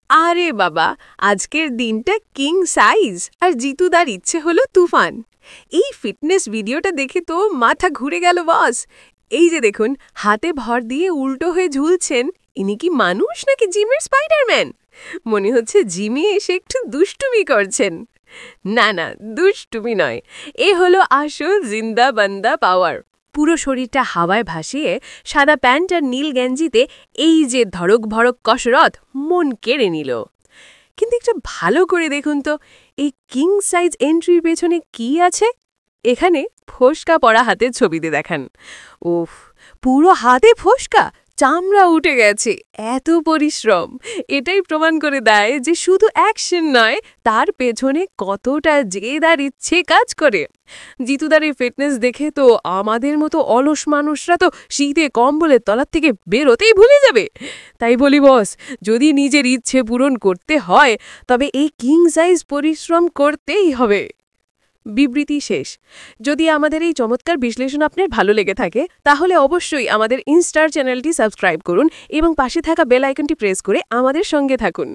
আরে বাবা, আজকের দিনটা কিং সাইজ আর জিতুদার ইচ্ছে হলো তুফান। এই ফিটনেস ভিডিওটা দেখে তো মাথা ঘুরে গেল বস। এই যে দেখুন, হাতে ভর দিয়ে উল্টো হয়ে ঝুলছেন। ইনি কি মানুষ নাকি জিমের স্পাইডারম্যান? মনে হচ্ছে জিমে এসে একটু দুষ্টুমি করছেন। না না, দুষ্টুমি নয়, এ হলো আসল জিন্দা বান্দা পাওয়ার। পুরো শরীরটা হাওয়ায় ভাসিয়ে সাদা প্যান্ট আর নীল গেঞ্জিতে এই যে ধড়ক ভড়ক কসরত মন কেড়ে নিল। কিন্তু একটু ভালো করে দেখুন তো, এই কিং সাইজ এন্ট্রির পেছনে কি আছে? এখানে ফোসকা পড়া হাতের ছবিতে দেখান। উফ, পুরো হাতে ফোসকা, চামড়া উঠে গেছে। এত পরিশ্রম এটাই প্রমাণ করে দেয় যে শুধু অ্যাকশন নয়, তার পেছনে কতটা জেদ আর ইচ্ছে কাজ করে। জিতুদার এই ফিটনেস দেখে তো আমাদের মতো অলস মানুষরা তো শীতে কম্বলের তলার থেকে বেরোতেই ভুলে যাবে। তাই বলি বস, যদি নিজের ইচ্ছে পূরণ করতে হয় তবে এই কিং সাইজ পরিশ্রম করতেই হবে। বিবৃতি শেষ। যদি আমাদের এই চমৎকার বিশ্লেষণ আপনার ভালো লেগে থাকে তাহলে অবশ্যই আমাদের ইনস্টার চ্যানেলটি সাবস্ক্রাইব করুন এবং পাশে থাকা বেল আইকনটি প্রেস করে আমাদের সঙ্গে থাকুন।